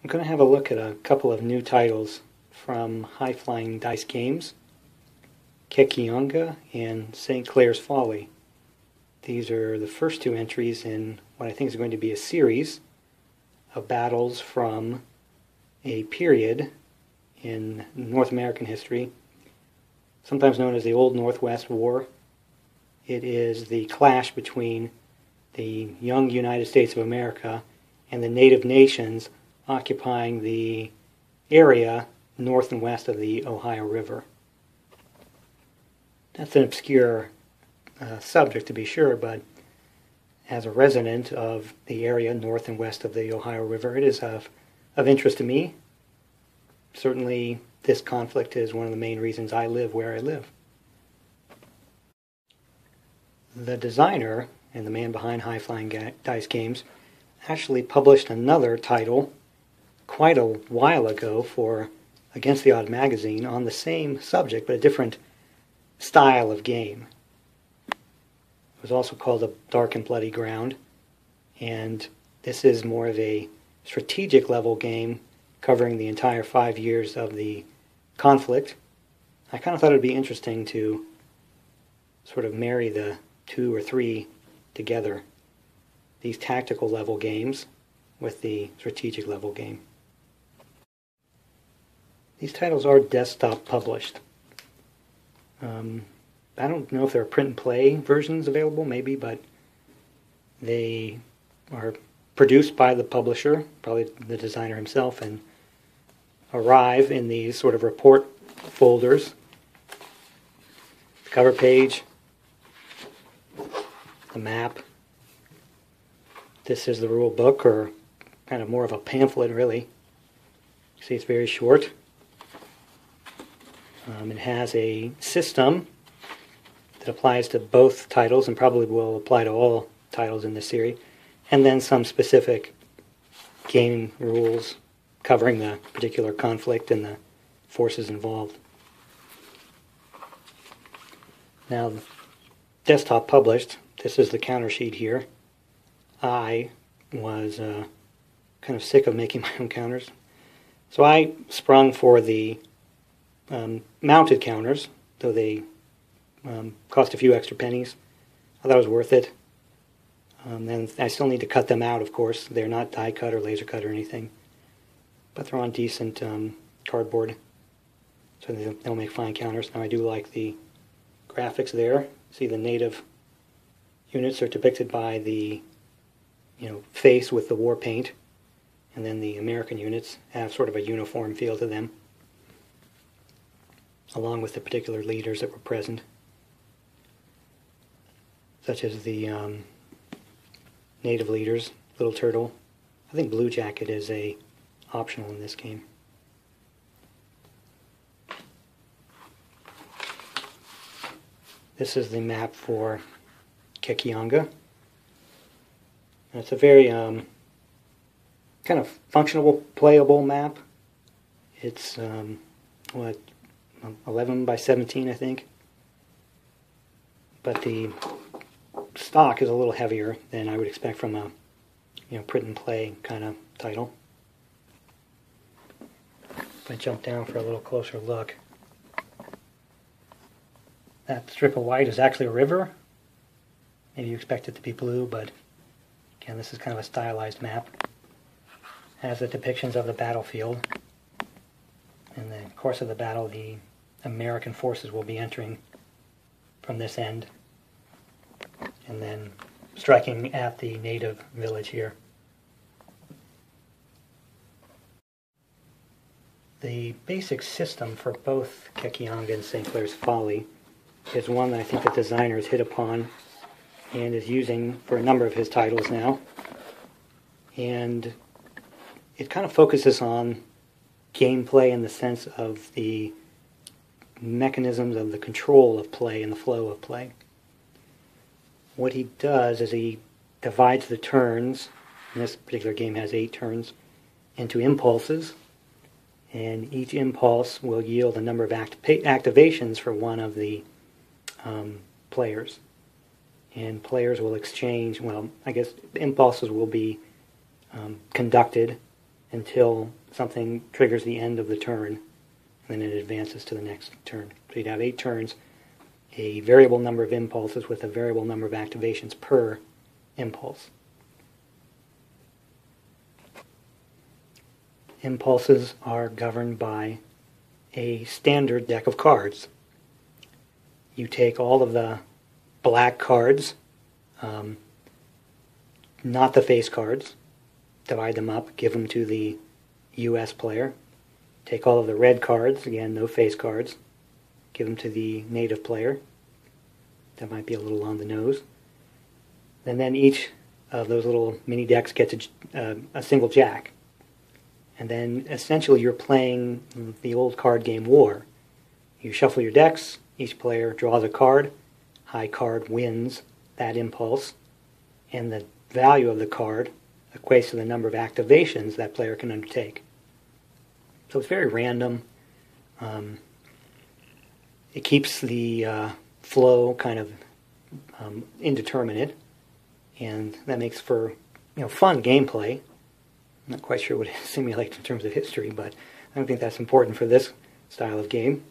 I'm going to have a look at a couple of new titles from High Flying Dice Games, Kekionga and St. Clair's Folly. These are the first two entries in what I think is going to be a series of battles from a period in North American history, sometimes known as the Old Northwest War. It is the clash between the young United States of America and the native nations occupying the area north and west of the Ohio River. That's an obscure subject, to be sure, but as a resident of the area north and west of the Ohio River, it is of interest to me. Certainly, this conflict is one of the main reasons I live where I live. The designer and the man behind High Flying Dice Games actually published another title quite a while ago for Against the Odd magazine on the same subject, but a different style of game. It was also called A Dark and Bloody Ground, and this is more of a strategic level game covering the entire 5 years of the conflict. I kind of thought it would be interesting to sort of marry the two or three together, these tactical level games with the strategic level game. These titles are desktop published. I don't know if there are print and play versions available, maybe, but they are produced by the publisher, probably the designer himself, and arrive in these sort of report folders. The cover page, the map. This is the rule book, or kind of more of a pamphlet, really. You see it's very short. It has a system that applies to both titles and probably will apply to all titles in this series, and then some specific game rules covering the particular conflict and the forces involved. Now, desktop published, this is the counter sheet here. I was kind of sick of making my own counters, so I sprung for the mounted counters, though they cost a few extra pennies. I thought it was worth it. And I still need to cut them out, of course. They're not die cut or laser cut or anything, but they're on decent cardboard, so they'll make fine counters. Now I do like the graphics there. See, the native units are depicted by the face with the war paint, and then the American units have sort of a uniform feel to them, along with the particular leaders that were present, such as the native leaders, Little Turtle. I think Blue Jacket is optional in this game. This is the map for Kekionga. It's a very kind of functional, playable map. It's 11 by 17, I think. But the stock is a little heavier than I would expect from a print and play kind of title. If I jump down for a little closer look, that strip of white is actually a river. Maybe you expect it to be blue, but again, this is kind of a stylized map. It has the depictions of the battlefield. In the course of the battle, the American forces will be entering from this end and then striking at the native village here. The basic system for both Kekionga and St. Clair's Folly is one that I think the designer has hit upon and is using for a number of his titles now. And it kind of focuses on gameplay in the sense of the mechanisms of the control of play and the flow of play. What he does is he divides the turns, and this particular game has 8 turns, into impulses, and each impulse will yield a number of activations for one of the players. And players will exchange, well, I guess impulses will be conducted, until something triggers the end of the turn, and then it advances to the next turn. So you'd have 8 turns, a variable number of impulses with a variable number of activations per impulse. Impulses are governed by a standard deck of cards. You take all of the black cards, not the face cards, divide them up, give them to the US player. Take all of the red cards, again, no face cards, give them to the native player. That might be a little on the nose. And then each of those little mini decks gets a single jack. And then essentially you're playing the old card game War. You shuffle your decks, each player draws a card, high card wins that impulse, and the value of the card equates to the number of activations that player can undertake. So it's very random. It keeps the flow kind of indeterminate, and that makes for fun gameplay. I'm not quite sure what it simulates in terms of history, but I don't think that's important for this style of game.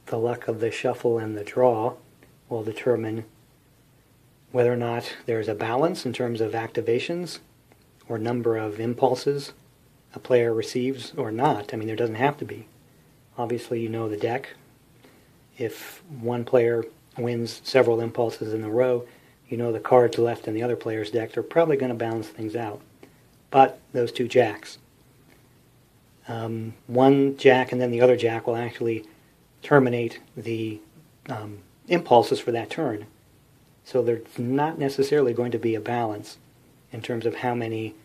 The luck of the shuffle and the draw will determine whether or not there's a balance in terms of activations or number of impulses a player receives or not. I mean, there doesn't have to be. Obviously, you know the deck. If one player wins several impulses in a row, you know the cards left in the other player's deck are probably going to balance things out. But those 2 jacks. One jack and then the other jack will actually terminate the impulses for that turn. So there's not necessarily going to be a balance in terms of how many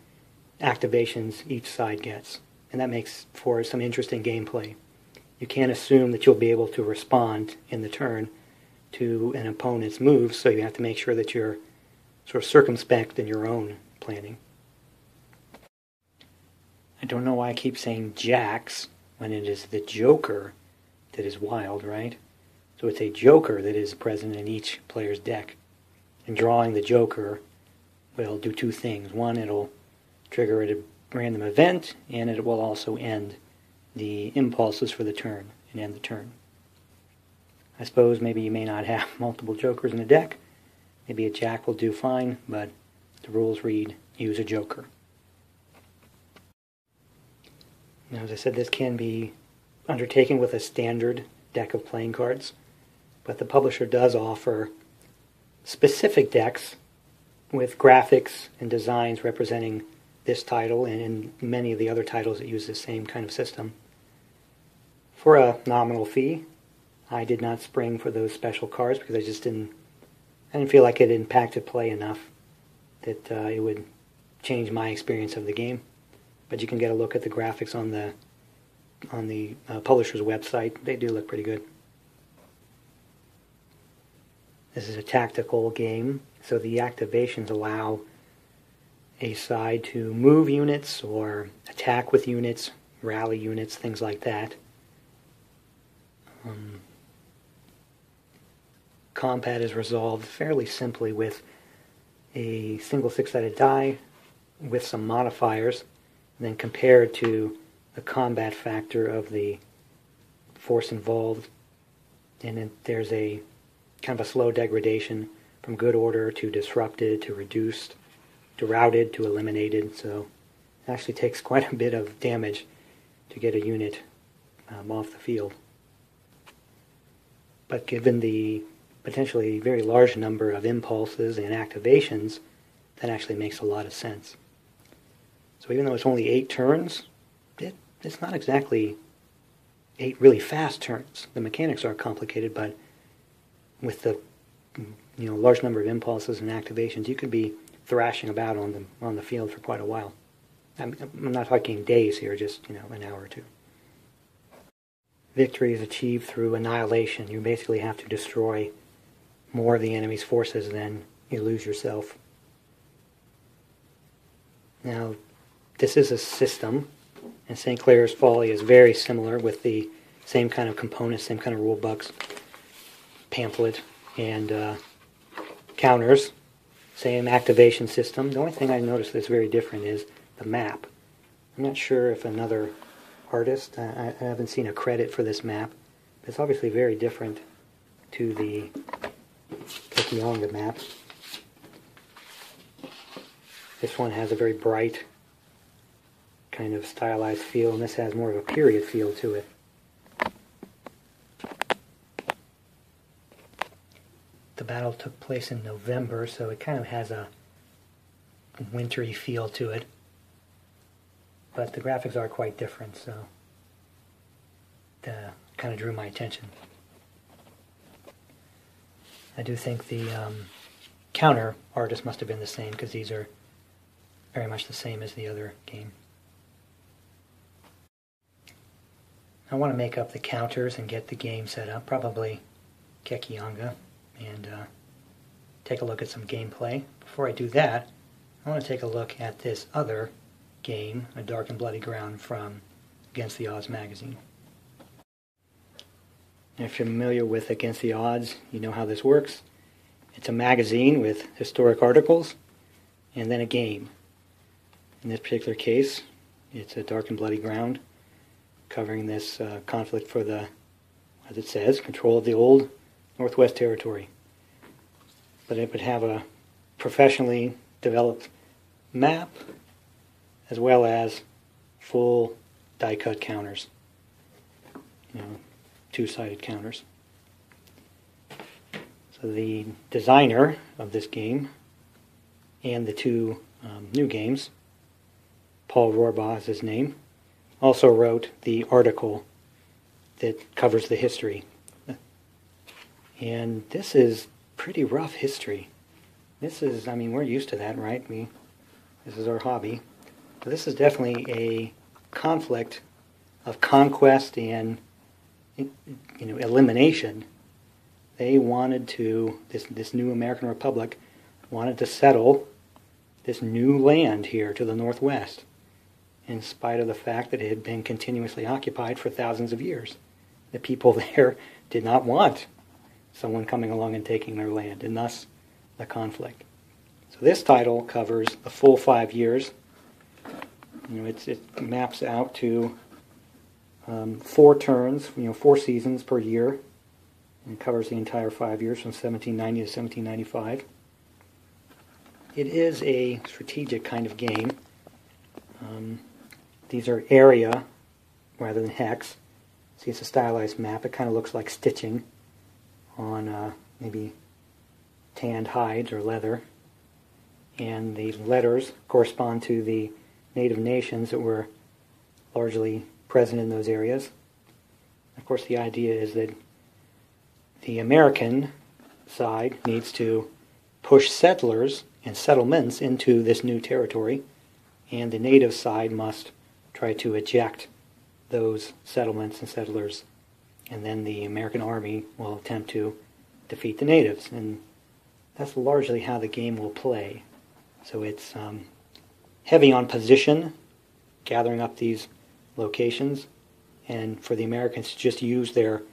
activations each side gets. And that makes for some interesting gameplay. You can't assume that you'll be able to respond in the turn to an opponent's moves, so you have to make sure that you're sort of circumspect in your own planning. I don't know why I keep saying jacks when it is the joker that is wild, right? So it's a joker that is present in each player's deck. And drawing the joker will do 2 things. One, it'll trigger a random event, and it will also end the impulses for the turn and end the turn. I suppose maybe you may not have multiple jokers in a deck. Maybe a jack will do fine, but the rules read, use a joker. Now, as I said, this can be undertaken with a standard deck of playing cards, but the publisher does offer specific decks with graphics and designs representing this title and in many of the other titles that use the same kind of system. For a nominal fee, I did not spring for those special cards because I didn't feel like it impacted play enough that it would change my experience of the game. But you can get a look at the graphics on the publisher's website. They do look pretty good. This is a tactical game, so the activations allow a side to move units or attack with units, rally units, things like that. Combat is resolved fairly simply with a single 6-sided die with some modifiers, and then compared to the combat factor of the force involved. And then there's a kind of a slow degradation from good order to disrupted to reduced to routed to eliminated. So it actually takes quite a bit of damage to get a unit off the field. But given the potentially very large number of impulses and activations, that actually makes a lot of sense. So even though it's only 8 turns, it's not exactly 8 really fast turns. The mechanics are complicated, but with the large number of impulses and activations, you could be thrashing about on the field for quite a while. I'm not talking days here, just an hour or 2. Victory is achieved through annihilation. You basically have to destroy more of the enemy's forces than you lose yourself. Now, this is a system, and St. Clair's Folly is very similar with the same kind of components, same kind of rule books, pamphlet, and counters, same activation system. The only thing I noticed that's very different is the map. I'm not sure if another artist, I haven't seen a credit for this map, but it's obviously very different to the Kekionga map. This one has a very bright kind of stylized feel, and this has more of a period feel to it. The battle took place in November, so it kind of has a wintry feel to it. But the graphics are quite different, so that kind of drew my attention. I do think the counter artist must have been the same, because these are very much the same as the other game. I want to make up the counters and get the game set up, probably Kekionga, and take a look at some gameplay. Before I do that, I want to take a look at this other game, A Dark and Bloody Ground, from Against the Odds magazine. If you're familiar with Against the Odds, you know how this works. It's a magazine with historic articles and then a game. In this particular case, it's A Dark and Bloody Ground, covering this conflict for the, as it says, control of the old Northwest Territory. But it would have a professionally developed map as well as full die-cut counters, two-sided counters. So the designer of this game and the two new games, Paul Rohrbaugh is his name, also wrote the article that covers the history. And this is pretty rough history. This is, we're used to that, right? This is our hobby. But this is definitely a conflict of conquest and elimination. They wanted to, this new American Republic wanted to settle this new land here to the northwest, in spite of the fact that it had been continuously occupied for thousands of years. The people there did not want someone coming along and taking their land, and thus the conflict. So this title covers the full 5 years. It maps out to 4 turns, 4 seasons per year, and it covers the entire 5 years from 1790 to 1795. It is a strategic kind of game. These are area rather than hex. See, it's a stylized map. It kind of looks like stitching on maybe tanned hides or leather. And the letters correspond to the native nations that were largely present in those areas. Of course, the idea is that the American side needs to push settlers and settlements into this new territory, and the native side must try to eject those settlements and settlers, and then the American army will attempt to defeat the natives. And that's largely how the game will play. So it's heavy on position, gathering up these locations, and for the Americans to just use their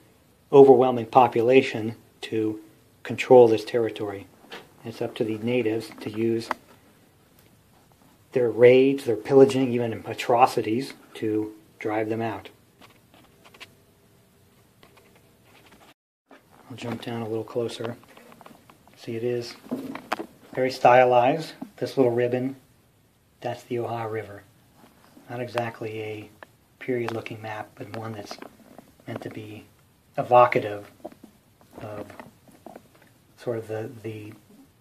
overwhelming population to control this territory. And it's up to the natives to use their raids, their pillaging, even atrocities to drive them out. I'll jump down a little closer. See, it is very stylized. This little ribbon, that's the Ohio River. Not exactly a period-looking map, but one that's meant to be evocative of sort of the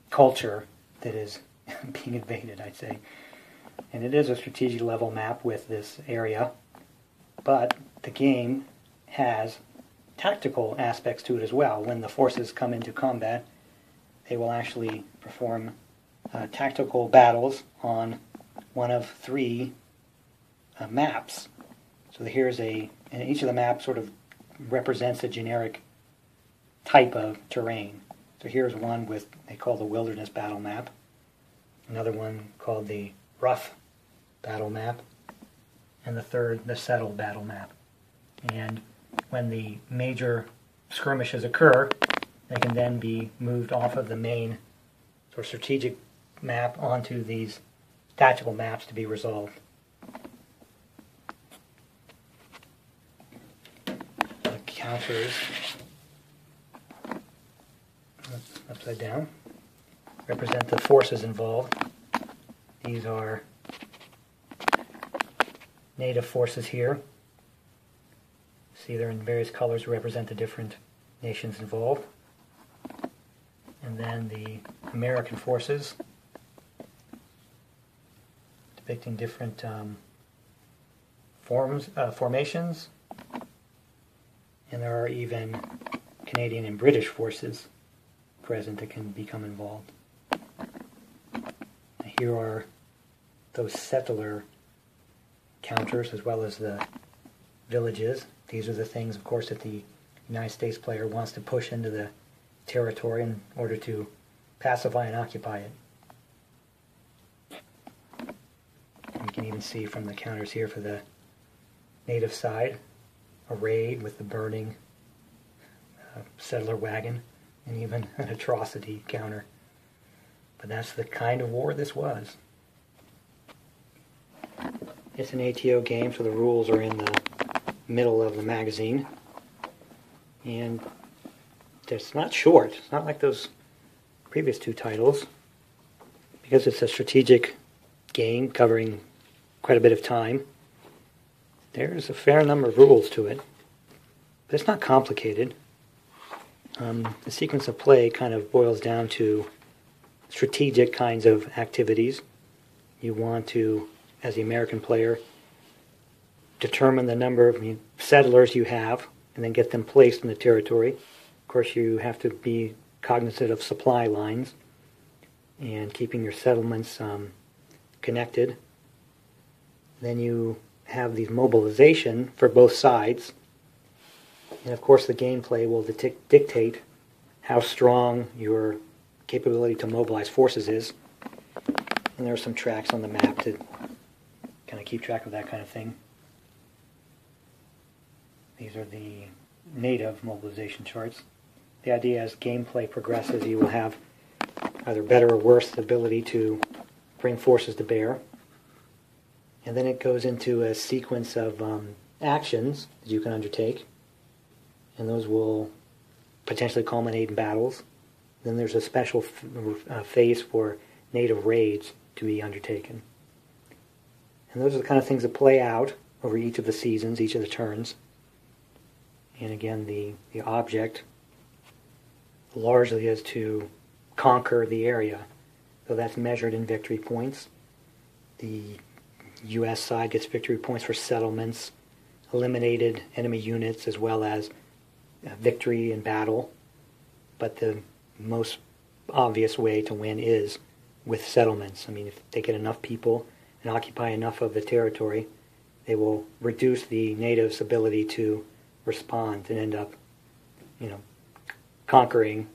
culture that is being invaded, I'd say. And it is a strategic level map with this area, but the game has tactical aspects to it as well. When the forces come into combat, they will actually perform tactical battles on one of 3 maps. So here's and each of the maps sort of represents a generic type of terrain. So here's one with, they call the Wilderness Battle Map. Another one called the Rough Battle Map. And the third, the Settled Battle Map. And when the major skirmishes occur, they can then be moved off of the main sort of strategic map onto these tactical maps to be resolved. The counters, upside down, represent the forces involved. These are native forces here. See, they're in various colors to represent the different nations involved. And then the American forces, depicting different formations. And there are even Canadian and British forces present that can become involved. Here are those settler counters as well as the villages. These are the things, of course, that the United States player wants to push into the territory in order to pacify and occupy it. And you can even see from the counters here for the native side, a raid with the burning settler wagon, and even an atrocity counter. But that's the kind of war this was. It's an ATO game, so the rules are in the middle of the magazine. And it's not short. It's not like those previous two titles. Because it's a strategic game covering quite a bit of time, there's a fair number of rules to it. But it's not complicated. The sequence of play kind of boils down to strategic kinds of activities. You want to, as the American player, determine the number of settlers you have and then get them placed in the territory. Of course, you have to be cognizant of supply lines and keeping your settlements connected. Then you have these mobilization for both sides. And of course, the gameplay will dictate how strong your capability to mobilize forces is. And there are some tracks on the map to kind of keep track of that kind of thing. These are the native mobilization charts. The idea as gameplay progresses, you will have either better or worse ability to bring forces to bear. And then it goes into a sequence of actions that you can undertake. And those will potentially culminate in battles. Then there's a special phase for native raids to be undertaken. And those are the kind of things that play out over each of the seasons, each of the turns. And again, the object largely is to conquer the area. So that's measured in victory points. The U.S. side gets victory points for settlements, eliminated enemy units, as well as victory in battle. But the most obvious way to win is with settlements. I mean, if they get enough people and occupy enough of the territory, they will reduce the natives' ability to respond and end up, conquering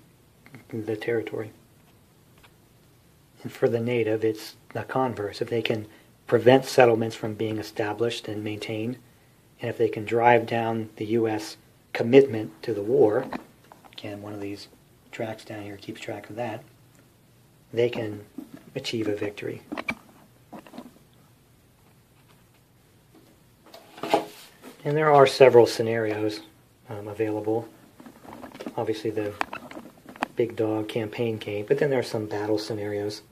the territory. And for the native, it's the converse. If they can prevent settlements from being established and maintained, and if they can drive down the U.S. commitment to the war, again, one of these tracks down here keeps track of that, they can achieve a victory. And there are several scenarios available. Obviously the big dog campaign game, but then there are some battle scenarios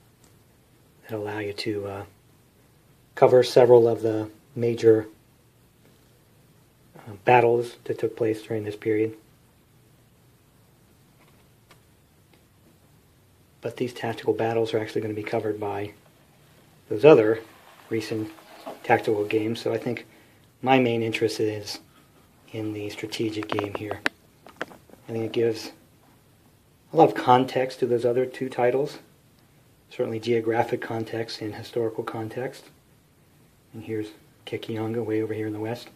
that allow you to cover several of the major battles that took place during this period. But these tactical battles are actually going to be covered by those other recent tactical games, so I think my main interest is in the strategic game here. I think it gives a lot of context to those other two titles, certainly geographic context and historical context. And here's Kekionga way over here in the west.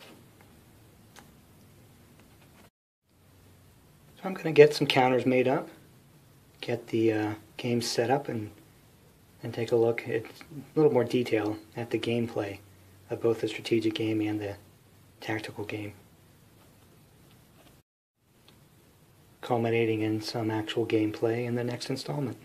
So I'm going to get some counters made up, get the game set up, and take a look at a little more detail at the gameplay of both the strategic game and the tactical game, culminating in some actual gameplay in the next installment.